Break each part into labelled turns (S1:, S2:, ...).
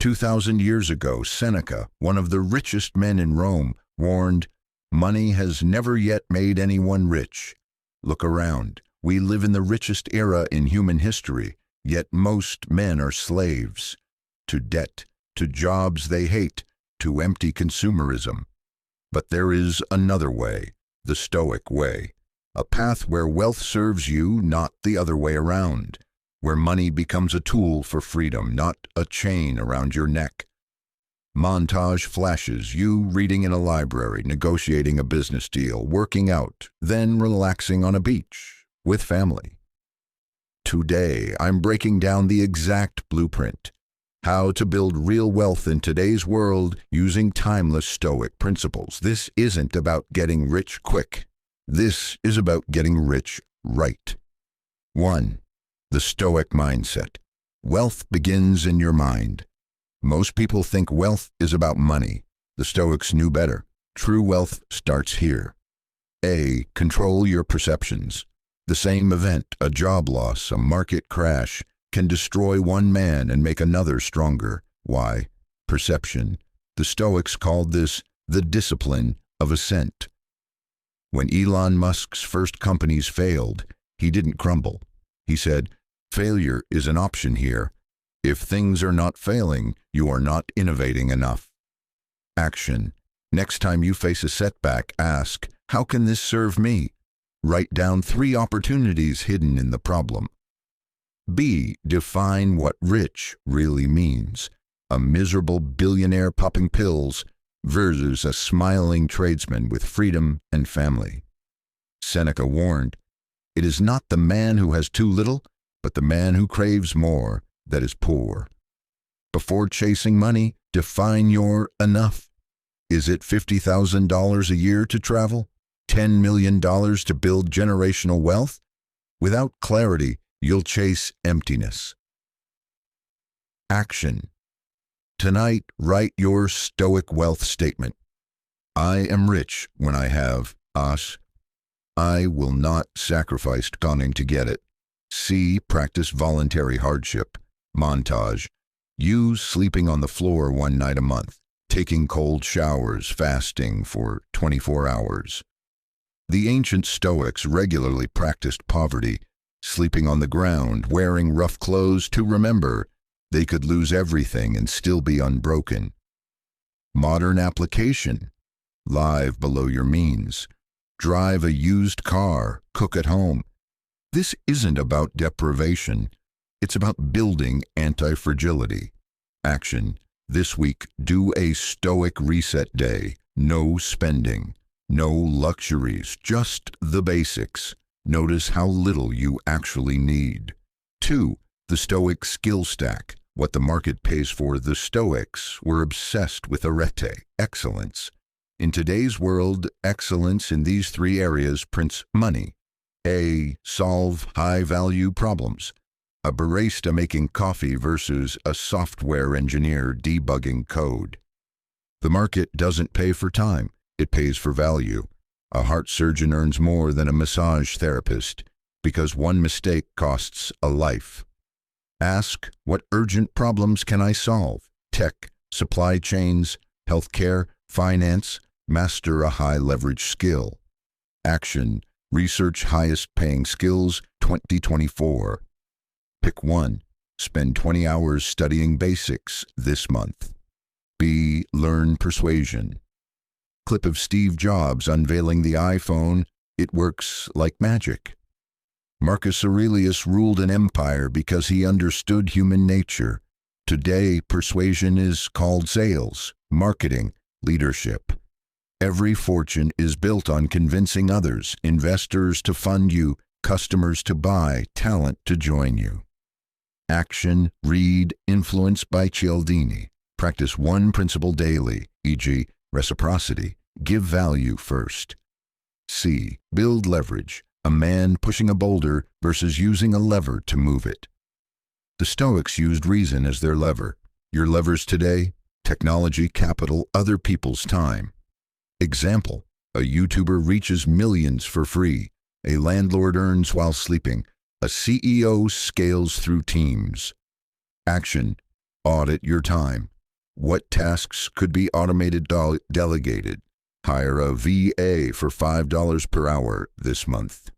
S1: 2,000 years ago, Seneca, one of the richest men in Rome, warned, "Money has never yet made anyone rich." Look around. We live in the richest era in human history, yet most men are slaves. To debt, to jobs they hate, to empty consumerism. But there is another way, the Stoic way, a path where wealth serves you, not the other way around, where money becomes a tool for freedom, not a chain around your neck. Montage flashes you reading in a library, negotiating a business deal, working out, then relaxing on a beach with family. Today, I'm breaking down the exact blueprint. How to build real wealth in today's world using timeless Stoic principles. This isn't about getting rich quick. This is about getting rich right. 1. The Stoic mindset. Wealth begins in your mind. Most people think wealth is about money. The Stoics knew better. True wealth starts here. A. Control your perceptions. The same event, a job loss, a market crash, can destroy one man and make another stronger. Why? Perception. The Stoics called this the discipline of ascent. When Elon Musk's first companies failed, he didn't crumble. He said, "Failure is an option here. If things are not failing, you are not innovating enough." Action. Next time you face a setback, ask, "How can this serve me?" Write down 3 opportunities hidden in the problem. B. Define what rich really means. A miserable billionaire popping pills versus a smiling tradesman with freedom and family. Seneca warned, "It is not the man who has too little, but the man who craves more that is poor." Before chasing money, define your enough. Is it $50,000 a year to travel? $10 million to build generational wealth? Without clarity, you'll chase emptiness. Action. Tonight, write your Stoic wealth statement. I am rich when I have us. I will not sacrifice cunning to get it. C. Practice voluntary hardship. Montage. You sleeping on the floor one night a month, taking cold showers, fasting for 24 hours. The ancient Stoics regularly practiced poverty, sleeping on the ground, wearing rough clothes to remember they could lose everything and still be unbroken. Modern application. Live below your means. Drive a used car, cook at home. This isn't about deprivation. It's about building anti-fragility. Action. This week, do a Stoic reset day. No spending. No luxuries, just the basics. Notice how little you actually need. 2. The Stoic skill stack. What the market pays for. The Stoics were obsessed with arete, excellence. In today's world, excellence in these 3 areas prints money. A. Solve high-value problems. A barista making coffee versus a software engineer debugging code. The market doesn't pay for time. It pays for value. A heart surgeon earns more than a massage therapist because one mistake costs a life. Ask, what urgent problems can I solve? Tech, supply chains, healthcare, finance. Master a high-leverage skill. Action, research highest-paying skills 2024. Pick 1. Spend 20 hours studying basics this month. B. Learn persuasion. Clip of Steve Jobs unveiling the iPhone. It works like magic. Marcus Aurelius ruled an empire because he understood human nature. Today, persuasion is called sales, marketing, leadership. Every fortune is built on convincing others, investors to fund you, customers to buy, talent to join you. Action, read Influence by Cialdini. Practice one principle daily, e.g., reciprocity. Give value first. C. Build leverage. A man pushing a boulder versus using a lever to move it. The Stoics used reason as their lever. Your levers today? Technology, capital, other people's time. Example, a YouTuber reaches millions for free. A landlord earns while sleeping. A CEO scales through teams. Action, Audit your time. What tasks could be automated delegated? Hire a VA for $5 per hour this month.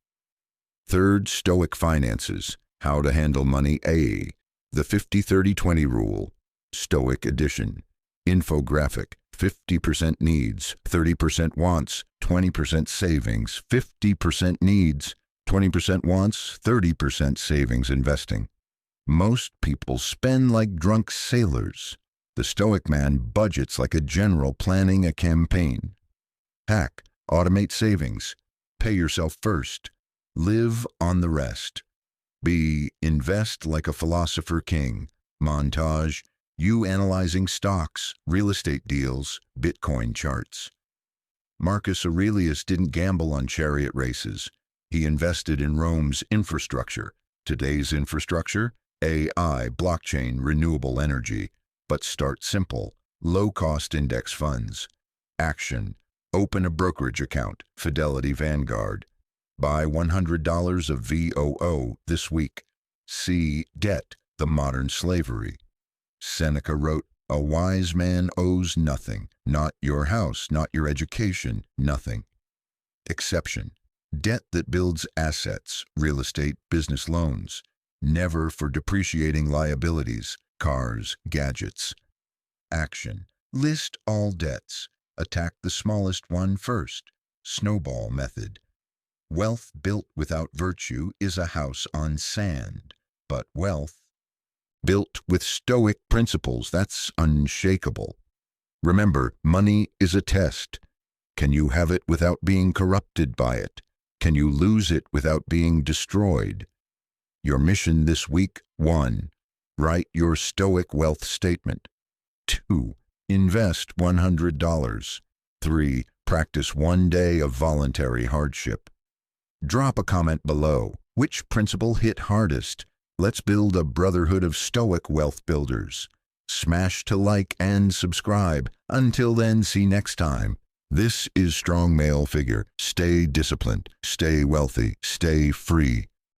S1: Third, Stoic finances. How to handle money A. The 50-30-20 rule. Stoic edition. Infographic. 50% needs, 30% wants, 20% savings, 50% needs, 20% wants, 30% savings investing. Most people spend like drunk sailors. The Stoic man budgets like a general planning a campaign. Hack, automate savings. Pay yourself first. Live on the rest. B, invest like a philosopher king. Montage, you analyzing stocks, real estate deals, Bitcoin charts. Marcus Aurelius didn't gamble on chariot races. He invested in Rome's infrastructure. Today's infrastructure? AI, blockchain, renewable energy. But start simple. Low-cost index funds. Action. Open a brokerage account. Fidelity Vanguard. Buy $100 of VOO this week. C. Debt, the modern slavery. Seneca wrote, "A wise man owes nothing, not your house, not your education, nothing." Exception. Debt that builds assets, real estate, business loans. Never for depreciating liabilities, cars, gadgets. Action. List all debts. Attack the smallest one first. Snowball method. Wealth built without virtue is a house on sand, but wealth built with Stoic principles, that's unshakable. Remember, money is a test. Can you have it without being corrupted by it? Can you lose it without being destroyed? Your mission this week: 1. Write your Stoic wealth statement. 2. Invest $100. 3. Practice 1 day of voluntary hardship. Drop a comment below. Which principle hit hardest? Let's build a brotherhood of Stoic wealth builders. Smash to like and subscribe. Until then, see next time. This is Strong Male Figure. Stay disciplined, stay wealthy, stay free.